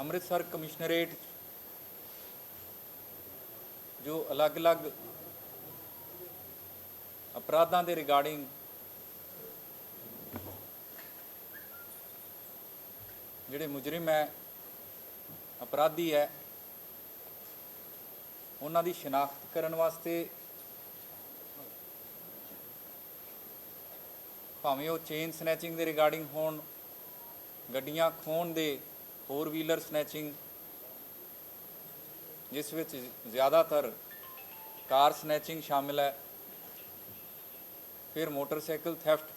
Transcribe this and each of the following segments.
Amritsar commissionerate जो अलग अलग अपराधों के रिगार्डिंग जिहड़े मुजरिम है अपराधी है उन्हां दी शिनाख्त करन वास्ते भावें वो चेन स्नैचिंग के रिगार्डिंग होण, गड्डियां खोहण दे, 4 व्हीलर स्नैचिंग जिस विच ज़्यादातर कार स्नैचिंग शामिल है, फिर मोटरसाइकिल थैफ्ट।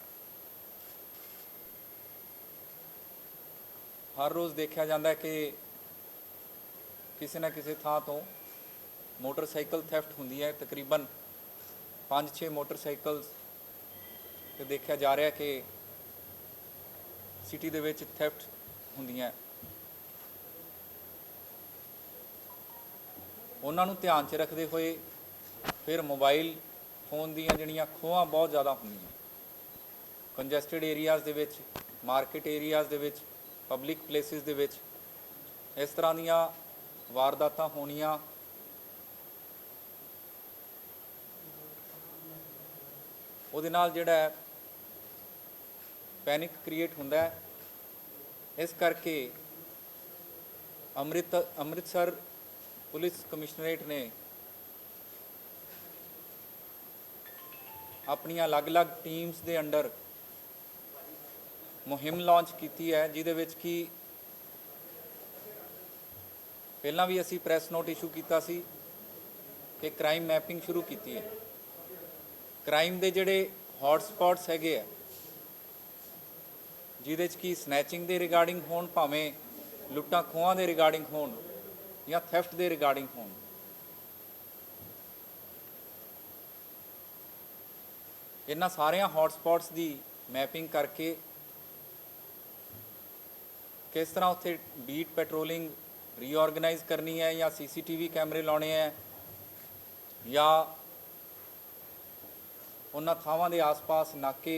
हर रोज़ देखा जाता है कि किसी न किसी थां तो मोटरसाइकिल थैफ्ट होंदी है। तकरीबन 5-6 मोटरसाइकिल्स तो देखा जा रहा है कि सिटी दे विच थैफ्ट होंदियां। उन्होंने ध्यान च रखते हुए फिर मोबाइल फोन दीयां जिहड़ियां खोहां बहुत ज़्यादा होंदियां कंजैसटेड एरियाज़ दे विच, मार्केट एरियाज़ दे विच, पब्लिक प्लेसिस दे विच इस तरह दीयां वारदातां होणियां उहदे नाल जिहड़ा है पैनिक क्रिएट हुंदा है। इस करके अमृतसर पुलिस कमिश्नरेट ने अपनी अलग अलग टीम्स के अंडर मुहिम लॉन्च की है, जिहदे विच कि पहलां भी असी प्रैस नोट इशू किया सी कि क्राइम मैपिंग शुरू की है। क्राइम के जिहड़े हॉटस्पॉट्स हैगे है जिहदे च कि स्नैचिंग के रिगार्डिंग होण, भावें लुट्टां खोहां के रिगार्डिंग होण या थैफ्ट के रिगार्डिंग होण, इन्हां सारियां हॉटस्पॉट्स की मैपिंग करके किस तरह उत्थे बीट पेट्रोलिंग रीऑर्गेनाइज करनी है या CCTV कैमरे लाने हैं या उन्हां थावां दे आस पास नाके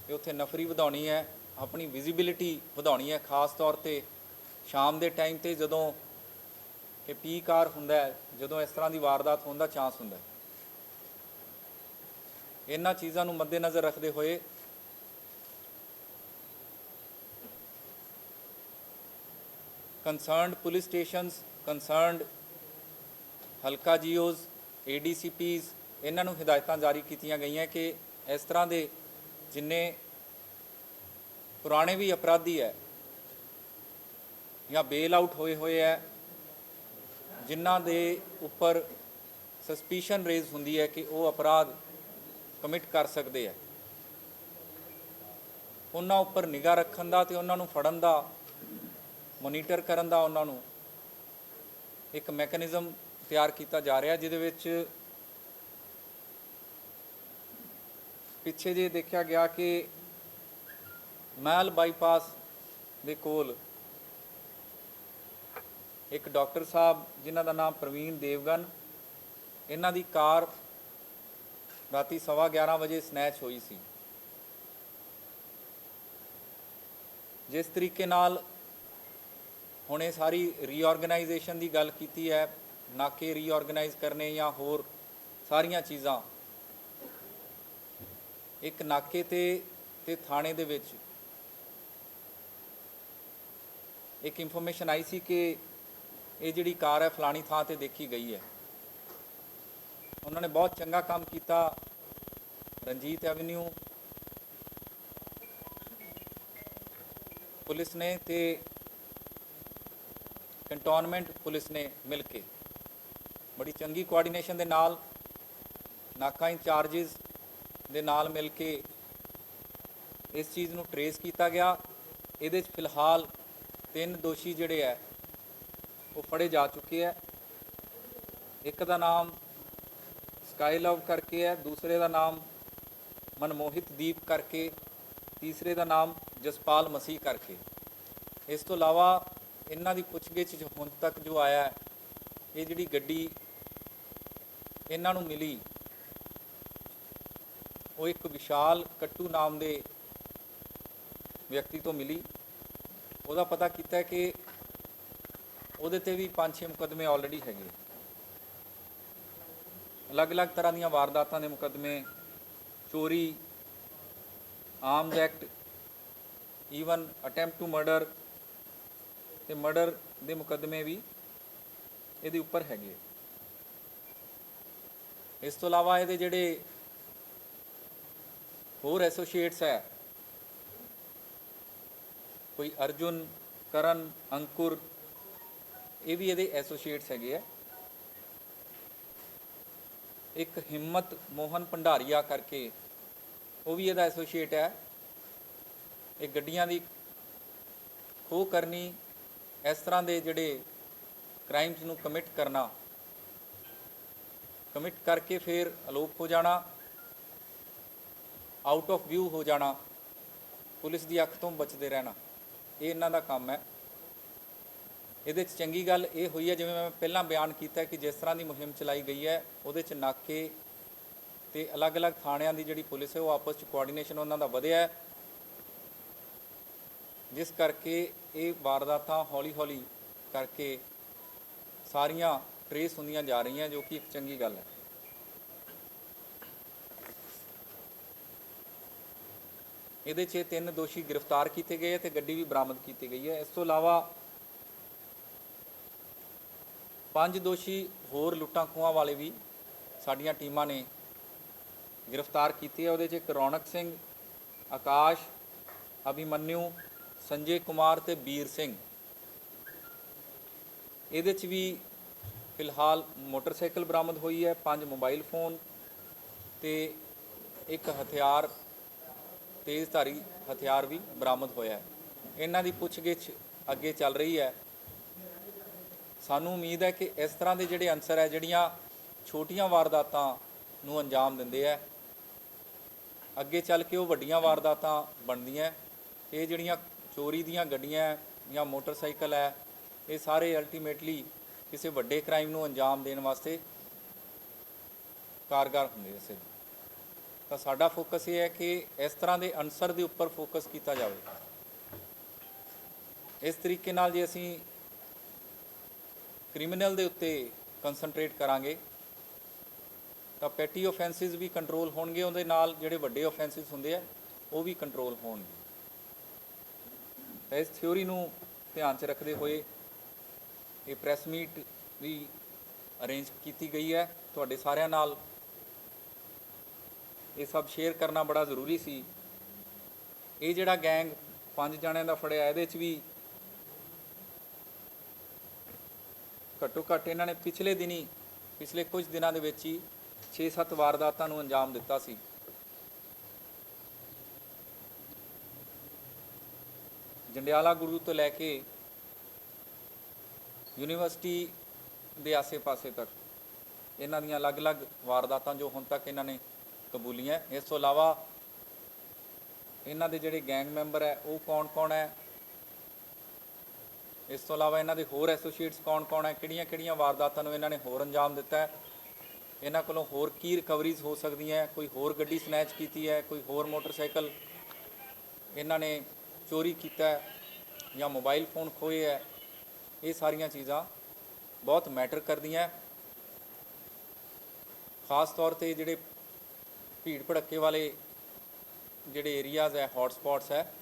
ते उत्थे नफरी वधाउणी है, अपनी विजिबिलिटी वधाउणी है। खास तौर पर शाम के टाइम ते जदों कि पीक आवर हुंदा है, जदों इस तरह की वारदात होने का चांस हुंदा है। इन्हां चीज़ों को मद्देनज़र रखते हुए कंसर्नड पुलिस स्टेशनस, कंसर्नड हल्का GOs, ADCPs इन्हों हिदायत जारी की गई हैं कि इस तरह के जिन्ने पुराने भी अपराधी है या बेल आउट होए हुए है, जिन्हां दे उपर सस्पीशन रेज होंदी है कि वो अपराध कमिट कर सकते हैं, उन्हां उपर निगाह रखन दा ते उन्हां नूं फड़न दा, मोनीटर करन दा उन्हां नूं एक मैकेनिज़म तैयार किया जा रहा है। जिहदे विच पिछे जे देखा गया कि महल बाईपास दे कोल एक डॉक्टर साहब जिन्हां दा नाम प्रवीण देवगन, इन्हां दी कार राती 11:15 बजे स्नैच हुई सी। जिस तरीके नाल हुण ये सारी रीऑर्गेनाइजेशन की गल की है, नाके रीऑर्गेनाइज करने या होर सारियां चीज़ां, एक नाके ते थाने दे विच एक इंफॉर्मेशन आई सी कि ये जिहड़ी कार है फलानी थां ते देखी गई है। उन्होंने बहुत चंगा काम किया। रंजीत एवेन्यू पुलिस ने ते कंटोनमेंट पुलिस ने मिल के बड़ी चंगी कोआर्डीनेशन दे नाल नाका इंचार्जिज दे नाल मिल के इस चीज़ नूं ट्रेस किया गया। ये फिलहाल 3 दोषी जिहड़े है वो फड़े जा चुके हैं। एक का नाम स्काई लव करके है, दूसरे का नाम मनमोहित दीप करके, तीसरे का नाम जसपाल मसीह करके। इस तो इलावा इन्हां दी पुछगिछ हुण तक जो आया है, ये जिहड़ी गड्डी इन्हां नूं मिली वो एक विशाल कट्टू नाम के व्यक्ति तो मिली। ਉਹਦਾ पता किया कि ਉਹਦੇ ਤੇ ਵੀ 5-6 ਮੁਕੱਦਮੇ ਆਲਰੇਡੀ ਹੈਗੇ। ਅਲੱਗ-ਅਲੱਗ ਤਰ੍ਹਾਂ ਦੀਆਂ ਵਾਰਦਾਤਾਂ ਦੇ ਮੁਕੱਦਮੇ, ਚੋਰੀ, arms act, even attempt to murder ਤੇ ਮਰਡਰ ਦੇ ਮੁਕੱਦਮੇ ਵੀ ਇਹਦੇ ਉੱਪਰ ਹੈਗੇ। ਇਸ ਤੋਂ ਇਲਾਵਾ ਇਹਦੇ ਜਿਹੜੇ ਹੋਰ ਐਸੋਸੀਏਟਸ ਹੈ, ਕੋਈ ਅਰਜੁਨ, ਕਰਨ, ਅੰਕੁਰ, ਇਹ ਵੀ ਇਹਦੇ ਐਸੋਸੀਏਟਸ ਹੈਗੇ ਆ। ਇੱਕ ਹਿੰਮਤ ਮੋਹਨ ਭੰਡਾਰੀਆ ਕਰਕੇ, ਉਹ ਵੀ ਇਹਦਾ ਐਸੋਸੀਏਟ ਹੈ। ਇਹ ਗੱਡੀਆਂ ਦੀ ਖੋਹ ਕਰਨੀ, ਇਸ ਤਰ੍ਹਾਂ ਦੇ ਜਿਹੜੇ ਕ੍ਰਾਈਮਸ ਨੂੰ ਕਮਿਟ ਕਰਕੇ ਫਿਰ ਅਲੋਪ ਹੋ ਜਾਣਾ, ਆਊਟ ਆਫ ਵਿਊ ਹੋ ਜਾਣਾ, ਪੁਲਿਸ ਦੀ ਅੱਖ ਤੋਂ ਬਚਦੇ ਰਹਿਣਾ, ਇਹ ਇਹਨਾਂ ਦਾ ਕੰਮ ਹੈ। ਇਹਦੇ 'ਚ ਚੰਗੀ ਗੱਲ ਇਹ ਹੋਈ ਹੈ, ਜਿਵੇਂ ਮੈਂ ਪਹਿਲਾਂ ਬਿਆਨ ਕੀਤਾ ਕਿ ਜਿਸ ਤਰ੍ਹਾਂ ਦੀ ਮੁਹਿੰਮ ਚਲਾਈ ਗਈ ਹੈ, ਉਹਦੇ 'ਚ ਨਾਕੇ ਤੇ ਅਲੱਗ-ਅਲੱਗ ਥਾਣਿਆਂ ਦੀ ਜਿਹੜੀ ਪੁਲਿਸ ਹੈ ਉਹ ਆਪਸ 'ਚ ਕੋਆਰਡੀਨੇਸ਼ਨ ਉਹਨਾਂ ਦਾ ਵਧਿਆ ਹੈ, ਜਿਸ ਕਰਕੇ ਇਹ ਵਾਰਦਾਤਾਂ ਹੌਲੀ-ਹੌਲੀ ਕਰਕੇ ਸਾਰੀਆਂ ਟਰੇਸ ਹੁੰਦੀਆਂ ਜਾ ਰਹੀਆਂ, ਜੋ ਕਿ ਇੱਕ ਚੰਗੀ ਗੱਲ ਹੈ। ਇਹਦੇ 'ਚ 3 ਦੋਸ਼ੀ ਗ੍ਰਿਫਤਾਰ ਕੀਤੇ ਗਏ ਤੇ ਗੱਡੀ ਵੀ ਬਰਾਮਦ ਕੀਤੀ ਗਈ ਹੈ। ਇਸ ਤੋਂ ਇਲਾਵਾ 5 ਦੋਸ਼ੀ ਹੋਰ ਲੁੱਟਾਂ ਖੋਹਾਂ ਵਾਲੇ ਵੀ ਸਾਡੀਆਂ ਟੀਮਾਂ ਨੇ ਗ੍ਰਿਫਤਾਰ ਕੀਤੇ ਹੈ। ਉਹਦੇ 'ਚ ਇੱਕ ਰੌਣਕ ਸਿੰਘ, ਆਕਾਸ਼, ਅਭਿਮਨਿਊ, ਸੰਜੇ ਕੁਮਾਰ ਤੇ ਵੀਰ ਸਿੰਘ। ਇਹਦੇ 'ਚ ਵੀ ਫਿਲਹਾਲ ਮੋਟਰਸਾਈਕਲ ਬਰਾਮਦ ਹੋਈ ਹੈ, 5 ਮੋਬਾਈਲ ਫੋਨ ਤੇ ਇੱਕ ਹਥਿਆਰ, ਤੇਜ਼ਧਾਰੀ ਹਥਿਆਰ ਵੀ ਬਰਾਮਦ ਹੋਇਆ। ਇਹਨਾਂ ਦੀ ਪੁੱਛਗਿੱਛ ਅੱਗੇ ਚੱਲ ਰਹੀ ਹੈ। ਸਾਨੂੰ ਉਮੀਦ ਹੈ ਕਿ ਇਸ ਤਰ੍ਹਾਂ ਦੇ ਜਿਹੜੇ ਅਨਸਰ ਹੈ, ਜਿਹੜੀਆਂ ਛੋਟੀਆਂ ਵਾਰਦਾਤਾਂ ਨੂੰ ਅੰਜਾਮ ਦਿੰਦੇ ਹੈ, ਅੱਗੇ ਚੱਲ ਕੇ ਉਹ ਵੱਡੀਆਂ ਵਾਰਦਾਤਾਂ ਬਣਦੀਆਂ। ਇਹ ਜਿਹੜੀਆਂ ਚੋਰੀ ਦੀਆਂ ਗੱਡੀਆਂ ਜਾਂ ਮੋਟਰਸਾਈਕਲ ਹੈ, ਇਹ ਸਾਰੇ ਅਲਟੀਮੇਟਲੀ ਕਿਸੇ ਵੱਡੇ ਕ੍ਰਾਈਮ ਨੂੰ ਅੰਜਾਮ ਦੇਣ ਵਾਸਤੇ ਕਾਰਗਰ ਹੁੰਦੇ ਇਸੇ। ਤਾਂ ਸਾਡਾ ਫੋਕਸ ਇਹ ਹੈ ਕਿ ਇਸ ਤਰ੍ਹਾਂ ਦੇ ਅਨਸਰ ਦੇ ਉੱਪਰ ਫੋਕਸ ਕੀਤਾ ਜਾਵੇ। ਇਸ ਤਰੀਕੇ ਨਾਲ ਜੇ ਅਸੀਂ ਕ੍ਰਿਮੀਨਲ ਦੇ ਉੱਤੇ ਕੰਸਨਟਰੇਟ ਕਰਾਂਗੇ ਤਾਂ ਪੈਟੀ ਆਫੈਂਸਿਸ ਵੀ ਕੰਟਰੋਲ ਹੋਣਗੇ, ਉਹਦੇ ਨਾਲ ਜਿਹੜੇ ਵੱਡੇ ਆਫੈਂਸਿਸ ਹੁੰਦੇ ਆ ਉਹ ਵੀ ਕੰਟਰੋਲ ਹੋਣਗੇ। ਇਸ ਥਿਊਰੀ ਨੂੰ ਧਿਆਨ 'ਚ ਰੱਖਦੇ ਹੋਏ ਇਹ ਪ੍ਰੈਸ ਮੀਟ ਵੀ ਅਰੇਂਜ ਕੀਤੀ ਗਈ ਹੈ। ਤੁਹਾਡੇ ਸਾਰਿਆਂ ਨਾਲ ਇਹ ਸਭ ਸ਼ੇਅਰ ਕਰਨਾ ਬੜਾ ਜ਼ਰੂਰੀ ਸੀ। ਇਹ ਜਿਹੜਾ ਗੈਂਗ 5 ਜਣਿਆਂ ਦਾ ਫੜਿਆ, ਇਹਦੇ 'ਚ ਵੀ ਘੱਟੋ ਘੱਟ ਇਹਨਾਂ ਨੇ ਪਿਛਲੇ ਕੁਝ ਦਿਨਾਂ ਦੇ ਵਿੱਚ ਹੀ 6-7 ਵਾਰਦਾਤਾਂ ਨੂੰ ਅੰਜਾਮ ਦਿੱਤਾ ਸੀ। ਜੰਡਿਆਲਾ ਗੁਰੂ ਤੋਂ ਲੈ ਕੇ ਯੂਨੀਵਰਸਿਟੀ ਦੇ ਆਸੇ-ਪਾਸੇ ਤੱਕ ਇਹਨਾਂ ਦੀਆਂ ਅਲੱਗ-ਅਲੱਗ ਵਾਰਦਾਤਾਂ ਜੋ ਹੁਣ ਤੱਕ ਇਹਨਾਂ ਨੇ ਕਬੂਲੀਆਂ। ਇਸ ਤੋਂ ਇਲਾਵਾ ਇਹਨਾਂ ਦੇ ਜਿਹੜੇ ਗੈਂਗ ਮੈਂਬਰ ਹੈ ਉਹ ਕੌਣ-ਕੌਣ ਹੈ, ਇਸ ਤੋਂ ਇਲਾਵਾ ਇਹਨਾਂ ਦੇ ਹੋਰ ਐਸੋਸੀਏਟਸ ਕੌਣ-ਕੌਣ ਹੈ, ਕਿਹੜੀਆਂ-ਕਿਹੜੀਆਂ ਵਾਰਦਾਤਾਂ ਨੂੰ ਇਹਨਾਂ ਨੇ ਹੋਰ ਅੰਜਾਮ ਦਿੱਤਾ ਹੈ, ਇਹਨਾਂ ਕੋਲੋਂ ਹੋਰ ਕੀ ਰਿਕਵਰੀਜ਼ ਹੋ ਸਕਦੀਆਂ, ਕੋਈ ਹੋਰ ਗੱਡੀ ਸਨੈਚ ਕੀਤੀ ਹੈ, ਕੋਈ ਹੋਰ ਮੋਟਰਸਾਈਕਲ ਇਹਨਾਂ ਨੇ ਚੋਰੀ ਕੀਤਾ ਜਾਂ ਮੋਬਾਈਲ ਫੋਨ ਖੋਏ ਹੈ, ਇਹ ਸਾਰੀਆਂ ਚੀਜ਼ਾਂ ਬਹੁਤ ਮੈਟਰ ਕਰਦੀਆਂ। ਖਾਸ ਤੌਰ 'ਤੇ ਜਿਹੜੇ ਭੀੜ ਭੜੱਕੇ ਵਾਲੇ ਜਿਹੜੇ ਏਰੀਆਜ਼ ਹੈ, ਹੌਟ ਸਪੌਟਸ ਹੈ,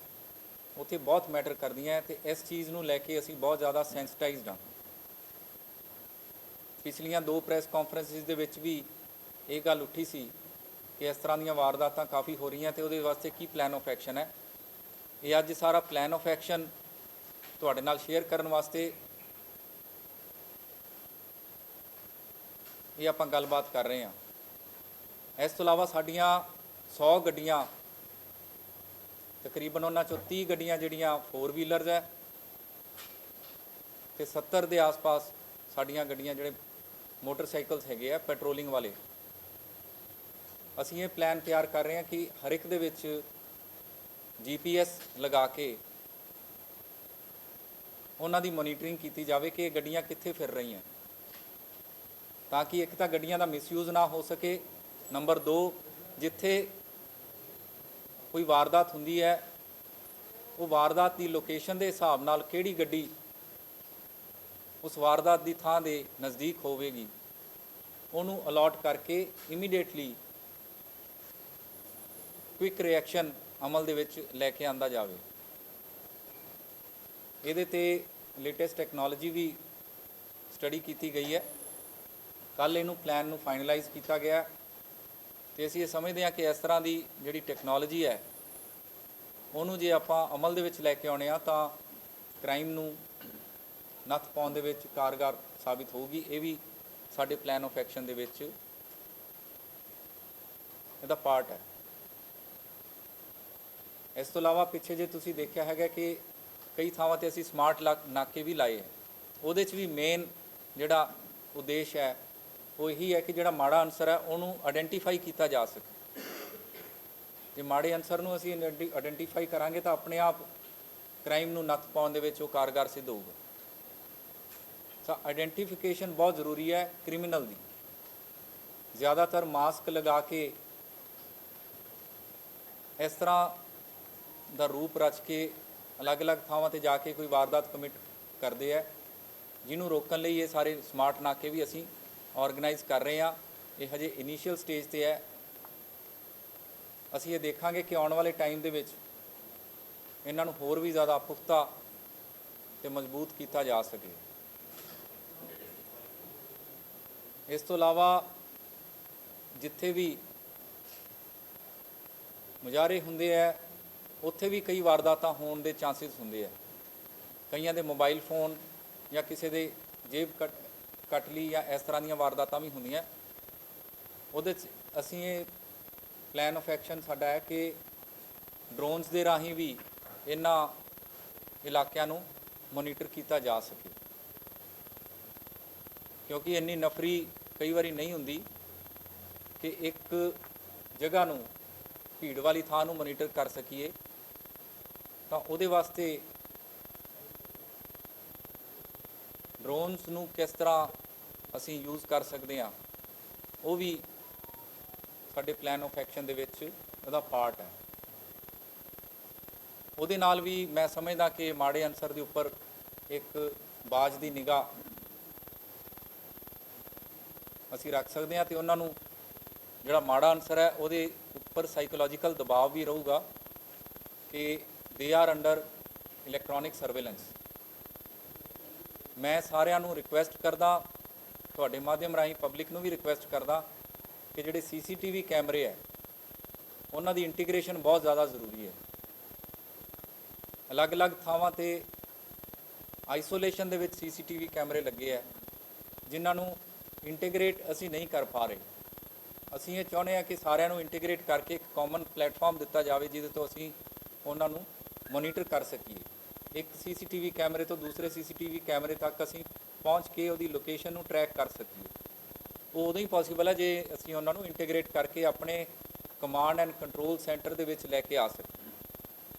ਉੱਥੇ ਬਹੁਤ ਮੈਟਰ ਕਰਦੀਆਂ ਅਤੇ ਇਸ ਚੀਜ਼ ਨੂੰ ਲੈ ਕੇ ਅਸੀਂ ਬਹੁਤ ਜ਼ਿਆਦਾ ਸੈਂਸਿਟਾਈਜ਼ਡ ਹਾਂ। ਪਿਛਲੀਆਂ 2 ਪ੍ਰੈਸ ਕਾਨਫਰੰਸਿਸ ਦੇ ਵਿੱਚ ਵੀ ਇਹ ਗੱਲ ਉੱਠੀ ਸੀ ਕਿ ਇਸ ਤਰ੍ਹਾਂ ਦੀਆਂ ਵਾਰਦਾਤਾਂ ਕਾਫੀ ਹੋ ਰਹੀਆਂ ਅਤੇ ਉਹਦੇ ਵਾਸਤੇ ਕੀ ਪਲਾਨ ਆਫ ਐਕਸ਼ਨ ਹੈ। ਇਹ ਅੱਜ ਸਾਰਾ ਪਲਾਨ ਆਫ ਐਕਸ਼ਨ ਤੁਹਾਡੇ ਨਾਲ ਸ਼ੇਅਰ ਕਰਨ ਵਾਸਤੇ ਇਹ ਆਪਾਂ ਗੱਲਬਾਤ ਕਰ ਰਹੇ ਹਾਂ। ਇਸ ਤੋਂ ਇਲਾਵਾ ਸਾਡੀਆਂ 100 ਗੱਡੀਆਂ, ਤਕਰੀਬਨ ਉਹਨਾਂ 'ਚੋਂ 30 ਗੱਡੀਆਂ ਜਿਹੜੀਆਂ 4 ਵੀਲਰਸ ਹੈ ਅਤੇ 70 ਦੇ ਆਸ-ਪਾਸ ਸਾਡੀਆਂ ਗੱਡੀਆਂ ਜਿਹੜੇ ਮੋਟਰਸਾਈਕਲਸ ਹੈਗੇ ਆ ਪੈਟਰੋਲਿੰਗ ਵਾਲੇ। ਅਸੀਂ ਇਹ ਪਲਾਨ ਤਿਆਰ ਕਰ ਰਹੇ ਹਾਂ ਕਿ ਹਰ ਇੱਕ ਦੇ ਵਿੱਚ GPS ਲਗਾ ਕੇ ਉਹਨਾਂ ਦੀ ਮੋਨੀਟਰਿੰਗ ਕੀਤੀ ਜਾਵੇ ਕਿ ਇਹ ਗੱਡੀਆਂ ਕਿੱਥੇ ਫਿਰ ਰਹੀਆਂ, ਤਾਂ ਕਿ ਇੱਕ ਤਾਂ ਗੱਡੀਆਂ ਦਾ ਮਿਸਯੂਜ਼ ਨਾ ਹੋ ਸਕੇ, ਨੰਬਰ 2 ਜਿੱਥੇ ਕੋਈ ਵਾਰਦਾਤ ਹੁੰਦੀ ਹੈ ਉਹ ਵਾਰਦਾਤ ਦੀ ਲੋਕੇਸ਼ਨ ਦੇ ਹਿਸਾਬ ਨਾਲ ਕਿਹੜੀ ਗੱਡੀ ਉਸ ਵਾਰਦਾਤ ਦੀ ਥਾਂ ਦੇ ਨਜ਼ਦੀਕ ਹੋਵੇਗੀ ਉਹਨੂੰ ਅਲਾਟ ਕਰਕੇ ਇਮੀਡੀਏਟਲੀ ਕੁਇਕ ਰਿਐਕਸ਼ਨ ਅਮਲ ਦੇ ਵਿੱਚ ਲੈ ਕੇ ਆਂਦਾ ਜਾਵੇ। ਇਹਦੇ ਤੇ ਲੇਟੈਸਟ ਟੈਕਨੋਲੋਜੀ ਵੀ ਸਟੱਡੀ ਕੀਤੀ ਗਈ ਹੈ। ਕੱਲ੍ਹ ਇਹਨੂੰ ਪਲਾਨ ਨੂੰ ਫਾਈਨਲਾਈਜ਼ ਕੀਤਾ ਗਿਆ ਤੇ ਅਸੀਂ ਇਹ ਸਮਝਦੇ ਹਾਂ ਕਿ ਇਸ ਤਰ੍ਹਾਂ ਦੀ ਜਿਹੜੀ ਟੈਕਨੋਲੋਜੀ ਹੈ ਉਹਨੂੰ ਜੇ ਆਪਾਂ ਅਮਲ ਦੇ ਵਿੱਚ ਲੈ ਕੇ ਆਉਣੇ ਆ ਤਾਂ ਕ੍ਰਾਈਮ ਨੂੰ ਨੱਥ ਪਾਉਣ ਦੇ ਵਿੱਚ ਕਾਰਗਰ ਸਾਬਿਤ ਹੋਊਗੀ। ਇਹ ਵੀ ਸਾਡੇ ਪਲਾਨ ਆਫ ਐਕਸ਼ਨ ਦੇ ਵਿੱਚ ਇਹਦਾ ਪਾਰਟ ਹੈ। ਇਸ ਤੋਂ ਇਲਾਵਾ ਪਿੱਛੇ ਜੇ ਤੁਸੀਂ ਦੇਖਿਆ ਹੈਗਾ ਕਿ ਕਈ ਥਾਵਾਂ ਤੇ ਅਸੀਂ ਸਮਾਰਟ ਨਾਕੇ ਵੀ ਲਾਏ ਹੈ। ਉਹਦੇ 'ਚ ਵੀ ਮੇਨ ਜਿਹੜਾ ਉਦੇਸ਼ ਹੈ ਉਹ ਇਹੀ ਹੈ ਕਿ ਜਿਹੜਾ ਮਾੜਾ ਅਨਸਰ ਹੈ ਉਹਨੂੰ ਆਇਡੈਂਟੀਫਾਈ ਕੀਤਾ ਜਾ ਸਕੇ। ਜੇ ਮਾੜੇ ਅਨਸਰ ਨੂੰ ਅਸੀਂ ਆਇਡੈਂਟੀਫਾਈ ਕਰਾਂਗੇ ਤਾਂ ਆਪਣੇ ਆਪ ਕ੍ਰਾਈਮ ਨੂੰ ਨੱਥ ਪਾਉਣ ਦੇ ਵਿੱਚ ਉਹ ਕਾਰਗਰ ਸਿੱਧ ਹੋਊਗਾ। ਤਾਂ ਆਇਡੈਂਟੀਫਿਕੇਸ਼ਨ ਬਹੁਤ ਜ਼ਰੂਰੀ ਹੈ ਕ੍ਰਿਮੀਨਲ ਦੀ। ਜ਼ਿਆਦਾਤਰ ਮਾਸਕ ਲਗਾ ਕੇ ਇਸ ਤਰ੍ਹਾਂ ਦਾ ਰੂਪ ਰਚ ਕੇ ਅਲੱਗ-ਅਲੱਗ ਥਾਵਾਂ ਤੇ ਜਾ ਕੇ ਕੋਈ ਵਾਰਦਾਤ ਕਮਿਟ ਕਰਦੇ ਹੈ, ਜਿਹਨੂੰ ਰੋਕਣ ਲਈ ਇਹ ਸਾਰੇ ਸਮਾਰਟ ਨਾਕੇ ਵੀ ਅਸੀਂ ਆਰਗੇਨਾਈਜ਼ ਕਰ ਰਹੇ ਹਾਂ। ਇਹ ਹਜੇ ਇਨੀਸ਼ੀਅਲ ਸਟੇਜ ਤੇ ਹੈ। ਅਸੀਂ ਇਹ ਦੇਖਾਂਗੇ ਕਿ ਆਉਣ ਵਾਲੇ ਟਾਈਮ ਦੇ ਵਿੱਚ ਇਹਨਾਂ ਨੂੰ ਹੋਰ ਵੀ ਜ਼ਿਆਦਾ ਪੁਖਤਾ ਤੇ ਮਜ਼ਬੂਤ ਕੀਤਾ ਜਾ ਸਕੇ। ਇਸ ਤੋਂ ਇਲਾਵਾ ਜਿੱਥੇ ਵੀ ਮੁਜ਼ਾਹਰੇ ਹੁੰਦੇ ਹੈ ਉੱਥੇ ਵੀ ਕਈ ਵਾਰਦਾਤਾਂ ਹੋਣ ਦੇ ਚਾਂਸਿਸ ਹੁੰਦੇ ਆ। ਕਈਆਂ ਦੇ ਮੋਬਾਈਲ ਫੋਨ ਜਾਂ ਕਿਸੇ ਦੇ ਜੇਬ ਕੱਟ ਲਈ ਜਾਂ ਇਸ ਤਰ੍ਹਾਂ ਦੀਆਂ ਵਾਰਦਾਤਾਂ ਵੀ ਹੁੰਦੀਆਂ। ਉਹਦੇ 'ਚ ਅਸੀਂ ਇਹ ਪਲਾਨ ਆਫ ਐਕਸ਼ਨ ਸਾਡਾ ਹੈ ਕਿ ਡਰੋਨਸ ਦੇ ਰਾਹੀਂ ਵੀ ਇਹਨਾਂ ਇਲਾਕਿਆਂ ਨੂੰ ਮੋਨੀਟਰ ਕੀਤਾ ਜਾ ਸਕੇ, ਕਿਉਂਕਿ ਇੰਨੀ ਨਫਰੀ ਕਈ ਵਾਰੀ ਨਹੀਂ ਹੁੰਦੀ ਕਿ ਇੱਕ ਜਗ੍ਹਾ ਨੂੰ ਭੀੜ ਵਾਲੀ ਥਾਂ ਨੂੰ ਮੋਨੀਟਰ ਕਰ ਸਕੀਏ। ਤਾਂ ਉਹਦੇ ਵਾਸਤੇ ਡਰੋਨਸ ਨੂੰ ਕਿਸ ਤਰ੍ਹਾਂ ਅਸੀਂ ਯੂਜ਼ ਕਰ ਸਕਦੇ ਹਾਂ ਉਹ ਵੀ ਸਾਡੇ ਪਲਾਨ ਆਫ ਐਕਸ਼ਨ ਦੇ ਵਿੱਚ ਉਹਦਾ ਪਾਰਟ ਹੈ। ਉਹਦੇ ਨਾਲ ਵੀ ਮੈਂ ਸਮਝਦਾ ਕਿ ਮਾੜੇ ਅਨਸਰ ਦੇ ਉੱਪਰ ਇੱਕ ਬਾਜ਼ ਦੀ ਨਿਗਾਹ ਅਸੀਂ ਰੱਖ ਸਕਦੇ ਹਾਂ ਤੇ ਉਹਨਾਂ ਨੂੰ ਜਿਹੜਾ ਮਾੜਾ ਅਨਸਰ ਹੈ ਉਹਦੇ ਉੱਪਰ ਸਾਈਕੋਲੋਜੀਕਲ ਦਬਾਅ ਵੀ ਰਹੂਗਾ ਕਿ they are under electronic surveillance. ਮੈਂ ਸਾਰਿਆਂ ਨੂੰ ਰਿਕੁਐਸਟ ਕਰਦਾ, ਤੁਹਾਡੇ ਮਾਧਿਅਮ ਰਾਹੀਂ ਪਬਲਿਕ ਨੂੰ ਵੀ ਰਿਕੁਐਸਟ ਕਰਦਾ ਕਿ ਜਿਹੜੇ CCTV ਕੈਮਰੇ ਹੈ ਉਹਨਾਂ ਦੀ ਇੰਟੀਗ੍ਰੇਸ਼ਨ ਬਹੁਤ ਜ਼ਿਆਦਾ ਜ਼ਰੂਰੀ ਹੈ। ਅਲੱਗ-ਅਲੱਗ ਥਾਵਾਂ ਤੇ ਆਈਸੋਲੇਸ਼ਨ ਦੇ ਵਿੱਚ CCTV ਕੈਮਰੇ ਲੱਗੇ ਹੈ ਜਿਨ੍ਹਾਂ ਨੂੰ ਇੰਟੀਗ੍ਰੇਟ ਅਸੀਂ ਨਹੀਂ ਕਰ ਪਾ ਰਹੇ। ਅਸੀਂ ਇਹ ਚਾਹੁੰਦੇ ਹਾਂ ਕਿ ਸਾਰਿਆਂ ਨੂੰ ਇੰਟੀਗ੍ਰੇਟ ਕਰਕੇ ਇੱਕ ਕਾਮਨ ਪਲੇਟਫਾਰਮ ਦਿੱਤਾ ਜਾਵੇ ਜਿਹਦੇ ਤੋਂ ਅਸੀਂ ਉਹਨਾਂ ਨੂੰ ਮੋਨੀਟਰ ਕਰ ਸਕੀਏ। ਇੱਕ CCTV ਕੈਮਰੇ ਤੋਂ ਦੂਸਰੇ CCTV ਕੈਮਰੇ ਤੱਕ ਅਸੀਂ ਪਹੁੰਚ ਕੇ ਉਹਦੀ ਲੋਕੇਸ਼ਨ ਨੂੰ ਟਰੈਕ ਕਰ ਸਕੀਏ। ਉਹ ਉਦੋਂ ਹੀ ਪੋਸੀਬਲ ਹੈ ਜੇ ਅਸੀਂ ਉਹਨਾਂ ਨੂੰ ਇੰਟੀਗ੍ਰੇਟ ਕਰਕੇ ਆਪਣੇ ਕਮਾਂਡ ਐਂਡ ਕੰਟਰੋਲ ਸੈਂਟਰ ਦੇ ਵਿੱਚ ਲੈ ਕੇ ਆ ਸਕੀਏ।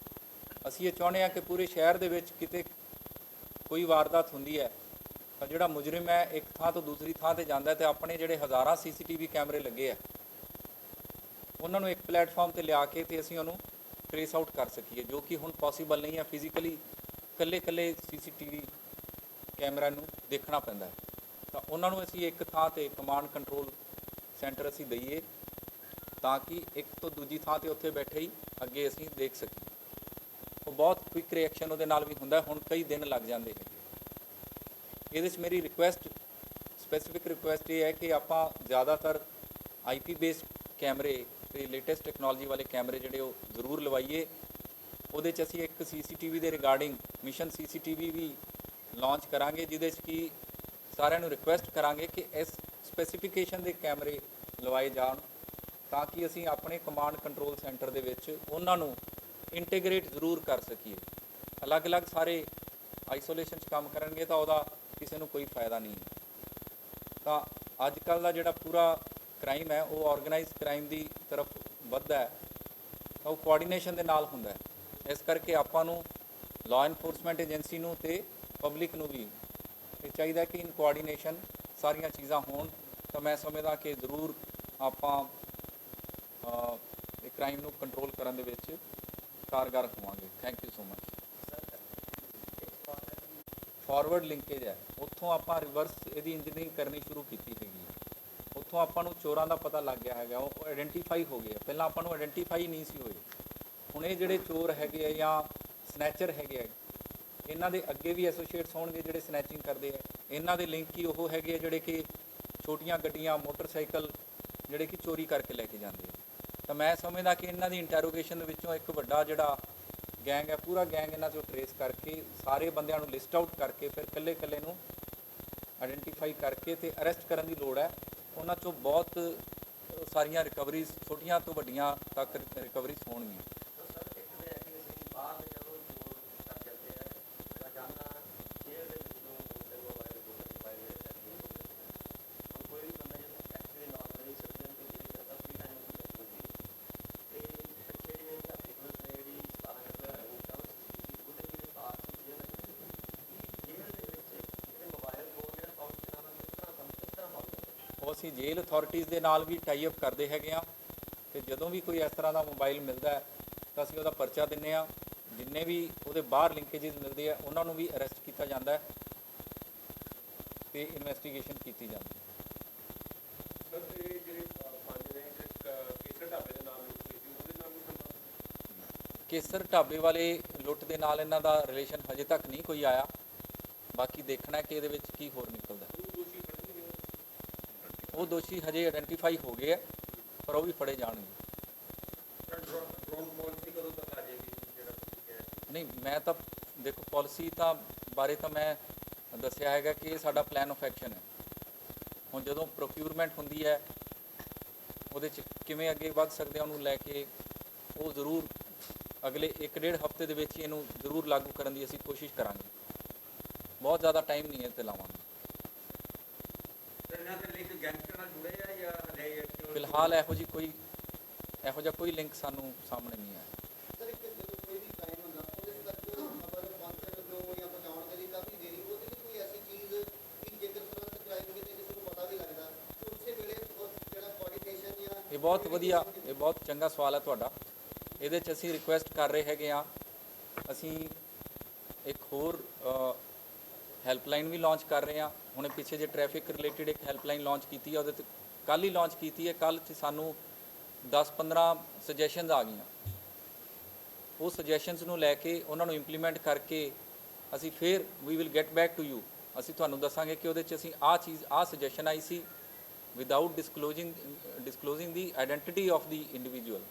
ਅਸੀਂ ਇਹ ਚਾਹੁੰਦੇ ਹਾਂ ਕਿ ਪੂਰੇ ਸ਼ਹਿਰ ਦੇ ਵਿੱਚ ਕਿਤੇ ਕੋਈ ਵਾਰਦਾਤ ਹੁੰਦੀ ਹੈ ਤਾਂ ਜਿਹੜਾ ਮੁਜਰਮ ਹੈ ਇੱਕ ਥਾਂ ਤੋਂ ਦੂਸਰੀ ਥਾਂ ਤੇ ਜਾਂਦਾ ਤੇ ਆਪਣੇ ਜਿਹੜੇ ਹਜ਼ਾਰਾਂ CCTV ਕੈਮਰੇ ਲੱਗੇ ਆ ਉਹਨਾਂ ਨੂੰ ਇੱਕ ਪਲੇਟਫਾਰਮ ਤੇ ਲਿਆ ਕੇ ਤੇ ਅਸੀਂ ਉਹਨੂੰ ਟ੍ਰੇਸ ਆਊਟ ਕਰ ਸਕੀਏ, ਜੋ ਕਿ ਹੁਣ ਪੋਸੀਬਲ ਨਹੀਂ ਹੈ। ਫਿਜ਼ੀਕਲੀ ਇਕੱਲੇ CCTV ਕੈਮਰਾ ਨੂੰ ਦੇਖਣਾ ਪੈਂਦਾ ਹੈ। ਤਾਂ ਉਹਨਾਂ ਨੂੰ ਅਸੀਂ ਇੱਕ ਥਾਂ ਤੇ ਕਮਾਂਡ ਕੰਟਰੋਲ ਸੈਂਟਰ ਅਸੀਂ ਦਈਏ ਤਾਂ ਕਿ ਇੱਕ ਤੋਂ ਦੂਜੀ ਥਾਂ ਤੇ ਉੱਥੇ ਬੈਠੇ ਹੀ ਅੱਗੇ ਅਸੀਂ ਦੇਖ ਸਕੀਏ। ਉਹ ਬਹੁਤ ਕੁਇਕ ਰਿਐਕਸ਼ਨ ਉਹਦੇ ਨਾਲ ਵੀ ਹੁੰਦਾ। ਹੁਣ ਕਈ ਦਿਨ ਲੱਗ ਜਾਂਦੇ ਨੇ। ਇਹਦੇ 'ਚ ਮੇਰੀ ਰਿਕੁਐਸਟ, ਸਪੈਸੀਫਿਕ ਰਿਕੁਐਸਟ ਇਹ ਹੈ ਕਿ ਆਪਾਂ ਜ਼ਿਆਦਾਤਰ IP ਬੇਸਡ ਕੈਮਰੇ ਤੇ ਲੇਟੈਸਟ ਟੈਕਨੋਲੋਜੀ ਵਾਲੇ ਕੈਮਰੇ ਜਿਹੜੇ ਉਹ ਜ਼ਰੂਰ ਲਵਾਈਏ। ਉਹਦੇ 'ਚ ਅਸੀਂ ਇੱਕ CCTV ਦੇ ਰਿਗਾਰਡਿੰਗ ਮਿਸ਼ਨ CCTV ਵੀ ਲਾਂਚ ਕਰਾਂਗੇ, ਜਿਹਦੇ 'ਚ ਕਿ ਸਾਰਿਆਂ ਨੂੰ ਰਿਕੁਐਸਟ ਕਰਾਂਗੇ ਕਿ ਇਸ ਸਪੈਸੀਫਿਕੇਸ਼ਨ ਦੇ ਕੈਮਰੇ ਲਵਾਏ ਜਾਣ ਤਾਂ ਕਿ ਅਸੀਂ ਆਪਣੇ ਕਮਾਂਡ ਕੰਟਰੋਲ ਸੈਂਟਰ ਦੇ ਵਿੱਚ ਉਹਨਾਂ ਨੂੰ ਇੰਟੀਗ੍ਰੇਟ ਜ਼ਰੂਰ ਕਰ ਸਕੀਏ। ਅਲੱਗ-ਅਲੱਗ ਸਾਰੇ ਆਈਸੋਲੇਸ਼ਨ 'ਚ ਕੰਮ ਕਰਨਗੇ ਤਾਂ ਉਹਦਾ ਕਿਸੇ ਨੂੰ ਕੋਈ ਫਾਇਦਾ ਨਹੀਂ ਹੈ। ਤਾਂ ਅੱਜ ਕੱਲ੍ਹ ਦਾ ਜਿਹੜਾ ਪੂਰਾ ਕ੍ਰਾਈਮ ਹੈ ਉਹ ਆਰਗੇਨਾਈਜ਼ਡ ਕ੍ਰਾਈਮ ਦੀ ਤਰਫ ਵੱਧਦਾ ਹੈ ਤਾਂ ਉਹ ਕੋਆਰਡੀਨੇਸ਼ਨ ਦੇ ਨਾਲ ਹੁੰਦਾ ਹੈ। ਇਸ ਕਰਕੇ ਆਪਾਂ ਨੂੰ ਲਾਅ ਇਨਫੋਰਸਮੈਂਟ ਏਜੰਸੀ ਨੂੰ ਤੇ ਪਬਲਿਕ ਨੂੰ ਵੀ ਇਹ ਚਾਹੀਦਾ ਕਿ ਇਨ ਕੋਆਰਡੀਨੇਸ਼ਨ ਸਾਰੀਆਂ ਚੀਜ਼ਾਂ ਹੋਣ ਤਾਂ ਮੈਂ ਸਮਝਦਾ ਕਿ ਜ਼ਰੂਰ ਆਪਾਂ ਇਹ ਕ੍ਰਾਈਮ ਨੂੰ ਕੰਟਰੋਲ ਕਰਨ ਦੇ ਵਿੱਚ ਕਾਰਗਰ ਹੋਵਾਂਗੇ। Thank you so much. Forward linkage ਹੈ, ਉੱਥੋਂ ਆਪਾਂ ਰਿਵਰਸ ਇਹਦੀ ਇੰਜੀਨੀਅਰਿੰਗ ਕਰਨੀ ਸ਼ੁਰੂ ਕੀਤੀ ਹੈਗੀ ਹੈ। ਉੱਥੋਂ ਆਪਾਂ ਨੂੰ ਚੋਰਾਂ ਦਾ ਪਤਾ ਲੱਗ ਗਿਆ ਹੈਗਾ, ਉਹ ਆਇਡੈਂਟੀਫਾਈ ਹੋ ਗਏ। ਪਹਿਲਾਂ ਆਪਾਂ ਨੂੰ ਆਇਡੈਂਟੀਫਾਈ ਨਹੀਂ ਸੀ ਹੋਏ। ਹੁਣ ਇਹ ਜਿਹੜੇ ਚੋਰ ਹੈਗੇ ਆ ਜਾਂ ਸਨੈਚਰ ਹੈਗੇ ਆ, ਇਹਨਾਂ ਦੇ ਅੱਗੇ ਵੀ ਐਸੋਸੀਏਟਸ ਹੋਣਗੇ ਜਿਹੜੇ ਸਨੈਚਿੰਗ ਕਰਦੇ ਆ। ਇਹਨਾਂ ਦੇ ਲਿੰਕ ਹੀ ਉਹ ਹੈਗੇ ਆ ਜਿਹੜੇ ਕਿ ਛੋਟੀਆਂ ਗੱਡੀਆਂ, ਮੋਟਰਸਾਈਕਲ ਜਿਹੜੇ ਕਿ ਚੋਰੀ ਕਰਕੇ ਲੈ ਕੇ ਜਾਂਦੇ ਆ। ਤਾਂ ਮੈਂ ਸਮਝਦਾ ਕਿ ਇਹਨਾਂ ਦੀ ਇੰਟਰੋਗੇਸ਼ਨ ਦੇ ਵਿੱਚੋਂ ਇੱਕ ਵੱਡਾ ਜਿਹੜਾ ਗੈਂਗ ਹੈ, ਪੂਰਾ ਗੈਂਗ ਇਹਨਾਂ 'ਚੋਂ ਟਰੇਸ ਕਰਕੇ ਸਾਰੇ ਬੰਦਿਆਂ ਨੂੰ ਲਿਸਟ ਆਊਟ ਕਰਕੇ ਫਿਰ ਇਕੱਲੇ ਨੂੰ ਆਇਡੈਂਟੀਫਾਈ ਕਰਕੇ ਤੇ ਅਰੈਸਟ ਕਰਨ ਦੀ ਲੋੜ ਹੈ। ਉਹਨਾਂ 'ਚੋਂ ਬਹੁਤ ਸਾਰੀਆਂ ਰਿਕਵਰੀਜ਼, ਛੋਟੀਆਂ ਤੋਂ ਵੱਡੀਆਂ ਤੱਕ ਰਿਕਵਰੀਜ਼ ਹੋਣਗੀਆਂ। ਉਹ ਅਸੀਂ ਜੇਲ੍ਹ ਅਥਾਰਟੀਜ਼ ਦੇ ਨਾਲ ਵੀ ਟਾਈ ਅਪ ਕਰਦੇ ਹੈਗੇ ਆ, ਤੇ ਜਦੋਂ ਵੀ ਕੋਈ ਇਸ ਤਰ੍ਹਾਂ ਦਾ ਮੋਬਾਈਲ ਮਿਲਦਾ ਹੈ ਤਾਂ ਅਸੀਂ ਉਹਦਾ ਪਰਚਾ ਦਿੰਦੇ ਹਾਂ। ਜਿੰਨੇ ਵੀ ਉਹਦੇ ਬਾਹਰ ਲਿੰਕੇजेस ਮਿਲਦੇ ਆ ਉਹਨਾਂ ਨੂੰ ਵੀ ਅਰੈਸਟ ਕੀਤਾ ਜਾਂਦਾ ਹੈ ਤੇ ਇਨਵੈਸਟੀਗੇਸ਼ਨ ਕੀਤੀ ਜਾਂਦੀ ਹੈ। ਕੇਸਰ ਢਾਬੇ ਵਾਲੇ ਲੁੱਟ ਦੇ ਨਾਲ ਇਹਨਾਂ ਦਾ ਰਿਲੇਸ਼ਨ ਹਜੇ ਤੱਕ ਨਹੀਂ ਕੋਈ ਆਇਆ। ਬਾਕੀ ਦੇਖਣਾ ਕਿ ਇਹਦੇ ਵਿੱਚ ਕੀ ਹੋਰ ਨਿਕਲਦਾ। ਉਹ ਦੋਸ਼ੀ ਹਜੇ ਆਇਡੈਂਟੀਫਾਈ ਹੋ ਗਏ ਆ, ਪਰ ਉਹ ਵੀ ਫੜੇ ਜਾਣਗੇ। ਨਹੀਂ, ਮੈਂ ਤਾਂ ਦੇਖੋ ਪਾਲਿਸੀ ਤਾਂ ਬਾਰੇ ਤਾਂ ਮੈਂ ਦੱਸਿਆ ਹੈਗਾ ਕਿ ਇਹ ਸਾਡਾ ਪਲਾਨ ਆਫ ਐਕਸ਼ਨ ਹੈ। ਹੁਣ ਜਦੋਂ ਪ੍ਰੋਕਿਊਰਮੈਂਟ ਹੁੰਦੀ ਹੈ ਉਹਦੇ 'ਚ ਕਿਵੇਂ ਅੱਗੇ ਵੱਧ ਸਕਦੇ ਆ ਉਹਨੂੰ ਲੈ ਕੇ, ਉਹ ਜ਼ਰੂਰ ਅਗਲੇ 1-1.5 ਹਫ਼ਤੇ ਦੇ ਵਿੱਚ ਇਹਨੂੰ ਜ਼ਰੂਰ ਲਾਗੂ ਕਰਨ ਦੀ ਅਸੀਂ ਕੋਸ਼ਿਸ਼ ਕਰਾਂਗੇ। ਬਹੁਤ ਜ਼ਿਆਦਾ ਟਾਈਮ ਨਹੀਂ ਇਹ 'ਤੇ ਲਾਵਾਂਗੇ। ਫਿਲਹਾਲ ਇਹੋ ਜਿਹਾ ਕੋਈ ਲਿੰਕ ਸਾਨੂੰ ਸਾਹਮਣੇ ਨਹੀਂ ਆਇਆ। ਇਹ ਬਹੁਤ ਵਧੀਆ, ਇਹ ਬਹੁਤ ਚੰਗਾ ਸਵਾਲ ਹੈ ਤੁਹਾਡਾ। ਇਹਦੇ 'ਚ ਅਸੀਂ ਰਿਕੁਐਸਟ ਕਰ ਰਹੇ ਹੈਗੇ ਆ, ਅਸੀਂ ਇੱਕ ਹੋਰ ਹੈਲਪਲਾਈਨ ਵੀ ਲਾਂਚ ਕਰ ਰਹੇ ਹਾਂ। ਹੁਣੇ ਪਿੱਛੇ ਜੇ ਟ੍ਰੈਫਿਕ ਰਿਲੇਟਿਡ ਇੱਕ ਹੈਲਪਲਾਈਨ ਲਾਂਚ ਕੀਤੀ ਹੈ, ਉਹਦੇ 'ਤੇ ਕੱਲ੍ਹ ਹੀ ਲਾਂਚ ਕੀਤੀ ਹੈ। ਕੱਲ੍ਹ 'ਚ ਸਾਨੂੰ 10-15 ਸੁਜੈਸ਼ਨਸ ਆ ਗਈਆਂ। ਉਹ ਸੁਜੈਸ਼ਨਸ ਨੂੰ ਲੈ ਕੇ ਉਹਨਾਂ ਨੂੰ ਇੰਪਲੀਮੈਂਟ ਕਰਕੇ ਅਸੀਂ ਫਿਰ ਵੀ will get back to you. ਅਸੀਂ ਤੁਹਾਨੂੰ ਦੱਸਾਂਗੇ ਕਿ ਉਹਦੇ 'ਚ ਅਸੀਂ ਆਹ ਸੁਜੈਸ਼ਨ ਆਈ ਸੀ without disclosing the identity of the individual.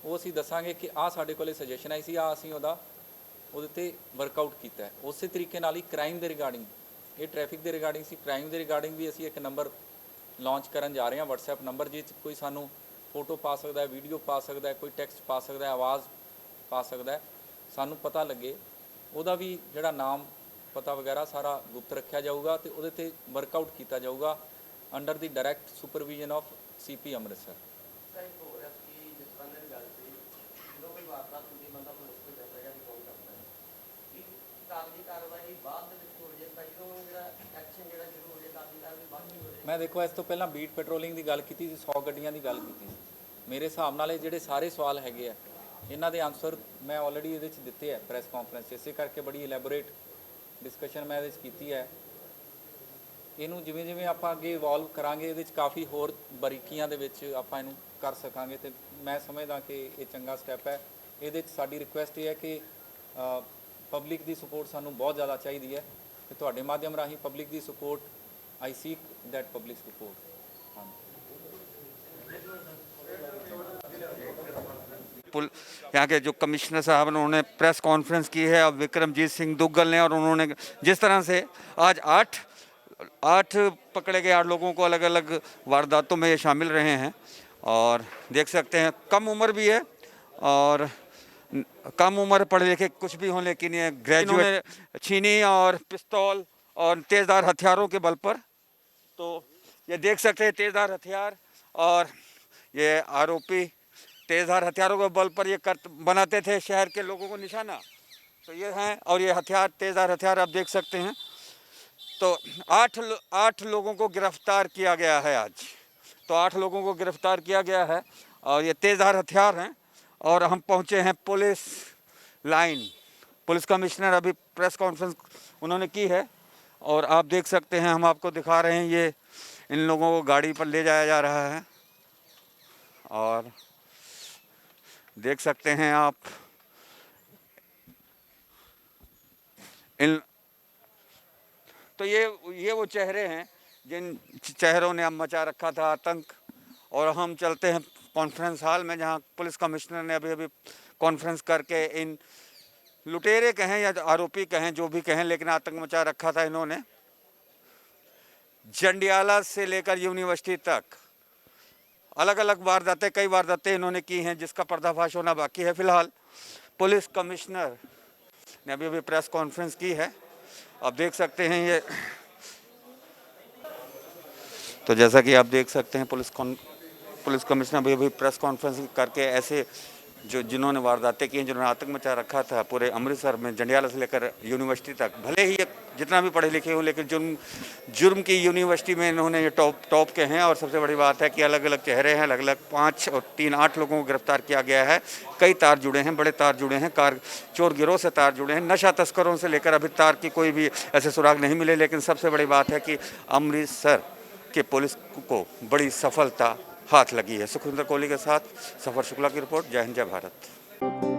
ਉਹ ਅਸੀਂ ਦੱਸਾਂਗੇ ਕਿ ਆਹ ਸਾਡੇ ਕੋਲੇ ਸੁਜੈਸ਼ਨ ਆਈ ਸੀ, ਅਸੀਂ ਉਹਦੇ 'ਤੇ ਵਰਕਆਊਟ ਕੀਤਾ ਹੈ। ਉਸੇ ਤਰੀਕੇ ਨਾਲ ਹੀ ਕ੍ਰਾਈਮ ਦੇ ਰਿਗਾਰਡਿੰਗ, ਇਹ ਟ੍ਰੈਫਿਕ ਦੇ ਰਿਗਾਰਡਿੰਗ ਸੀ, ਕ੍ਰਾਈਮ ਦੇ ਰਿਗਾਰਡਿੰਗ ਵੀ ਅਸੀਂ ਇੱਕ ਨੰਬਰ ਲਾਂਚ ਕਰਨ ਜਾ ਰਹੇ ਹਾਂ, WhatsApp ਨੰਬਰ, ਜਿਸ 'ਚ ਕੋਈ ਸਾਨੂੰ ਫੋਟੋ ਪਾ ਸਕਦਾ ਹੈ, ਵੀਡੀਓ ਪਾ ਸਕਦਾ ਹੈ, ਕੋਈ ਟੈਕਸਟ ਪਾ ਸਕਦਾ ਹੈ, ਆਵਾਜ਼ ਪਾ ਸਕਦਾ ਹੈ, ਸਾਨੂੰ ਪਤਾ ਲੱਗੇ। ਉਹਦਾ ਵੀ ਜਿਹੜਾ ਨਾਮ, ਪਤਾ ਵਗੈਰਾ ਸਾਰਾ ਗੁਪਤ ਰੱਖਿਆ ਜਾਊਗਾ ਤੇ ਉਹਦੇ 'ਤੇ ਵਰਕਆਊਟ ਕੀਤਾ ਜਾਊਗਾ under the direct supervision of CP Amritsar. ਮੈਂ ਦੇਖੋ ਇਸ ਤੋਂ ਪਹਿਲਾਂ ਬੀਟ ਪੈਟਰੋਲਿੰਗ ਦੀ ਗੱਲ ਕੀਤੀ ਸੀ, 100 ਗੱਡੀਆਂ ਦੀ ਗੱਲ ਕੀਤੀ ਸੀ। ਮੇਰੇ ਹਿਸਾਬ ਨਾਲ ਇਹ ਜਿਹੜੇ ਸਾਰੇ ਸਵਾਲ ਹੈਗੇ ਆ ਇਹਨਾਂ ਦੇ ਆਨਸਰ ਮੈਂ ਆਲਰੇਡੀ ਇਹਦੇ 'ਚ ਦਿੱਤੇ ਹੈ ਪ੍ਰੈਸ ਕਾਨਫਰੰਸ 'ਚ। ਇਸੇ ਕਰਕੇ ਬੜੀ ਇਲੈਬੋਰੇਟ ਡਿਸਕਸ਼ਨ ਮੈਂ ਇਹਦੇ 'ਚ ਕੀਤੀ ਹੈ। ਇਹਨੂੰ ਜਿਵੇਂ ਜਿਵੇਂ ਆਪਾਂ ਅੱਗੇ ਇਵੋਲਵ ਕਰਾਂਗੇ ਇਹਦੇ 'ਚ ਕਾਫੀ ਹੋਰ ਬਾਰੀਕੀਆਂ ਦੇ ਵਿੱਚ ਆਪਾਂ ਇਹਨੂੰ ਕਰ ਸਕਾਂਗੇ ਤੇ ਮੈਂ ਸਮਝਦਾ ਕਿ ਇਹ ਚੰਗਾ ਸਟੈਪ ਹੈ। ਇਹਦੇ 'ਚ ਸਾਡੀ ਰਿਕੁਐਸਟ ਇਹ ਹੈ ਕਿ ਪਬਲਿਕ ਦੀ ਸਪੋਰਟ ਸਾਨੂੰ ਬਹੁਤ ਜ਼ਿਆਦਾ ਚਾਹੀਦੀ ਹੈ ਤੇ ਤੁਹਾਡੇ ਮਾਧਿਅਮ ਰਾਹੀਂ public the support I seek that public support. यहाँ के जो कमिश्नर साहब ने उन्होंने प्रेस कॉन्फ्रेंस की है, अब विक्रमजीत सिंह दुग्गल ने, और उन्होंने जिस तरह से आज आठ पकड़े गए 8 लोगों को अलग अलग वारदातों में ये शामिल रहे हैं। और देख सकते हैं कम उम्र भी है और कम उम्र पढ़े लिखे कुछ भी हों, लेकिन ये ग्रेजुएट छीनी और पिस्तौल और तेज़धार हथियारों के बल पर, तो ये देख सकते हैं तेज़धार हथियार, और ये आरोपी तेज़धार हथियारों के बल पर ये बनाते थे शहर के लोगों को निशाना। तो ये हैं, और ये हथियार तेज़धार हथियार आप देख सकते हैं। तो 8 लोगों को गिरफ्तार किया गया है आज। तो 8 लोगों को गिरफ्तार किया गया है और ये तेज़धार हथियार हैं। और हम पहुँचे हैं पुलिस लाइन पुलिस कमिश्नर अभी प्रेस कॉन्फ्रेंस उन्होंने की है और आप देख सकते हैं, हम आपको दिखा रहे हैं, ये इन लोगों को गाड़ी पर ले जाया जा रहा है और देख सकते हैं आप इन तो ये वो चेहरे हैं जिन चेहरों ने अब मचा रखा था आतंक। और हम चलते हैं कॉन्फ्रेंस हॉल में, जहां पुलिस कमिश्नर ने अभी अभी कॉन्फ्रेंस करके इन लुटेरे कहें या आरोपी कहें, जो भी कहें, लेकिन आतंक मचा रखा था इन्होंने। जंडियाला से लेकर यूनिवर्सिटी तक अलग अलग वारदातें, कई वारदातें इन्होंने की हैं, जिसका पर्दाफाश होना बाकी है। फिलहाल पुलिस कमिश्नर ने अभी अभी प्रेस कॉन्फ्रेंस की है, आप देख सकते हैं ये। तो जैसा कि आप देख सकते हैं, पुलिस कमिश्नर अभी अभी प्रेस कॉन्फ्रेंस करके ऐसे जिन्होंने वारदातें की हैं, जिन्होंने आतंक मचा रखा था पूरे अमृतसर में, जंडियाला से लेकर यूनिवर्सिटी तक, भले ही ये जितना भी पढ़े लिखे हो, लेकिन जुर्म की यूनिवर्सिटी में इन्होंने ये टॉप के हैं। और सबसे बड़ी बात है कि अलग अलग चेहरे हैं, अलग अलग 5 और 3 8 लोगों को गिरफ्तार किया गया है। कई तार जुड़े हैं, बड़े तार जुड़े हैं, कार चोर गिरोह से तार जुड़े हैं, नशा तस्करों से लेकर अभी तार की कोई भी ऐसे सुराग नहीं मिले। लेकिन सबसे बड़ी बात है कि अमृतसर के पुलिस को बड़ी सफलता हाथ लगी है। सुखविंदर कोहली के साथ सफर शुक्ला की रिपोर्ट। जय हिंद, जय भारत।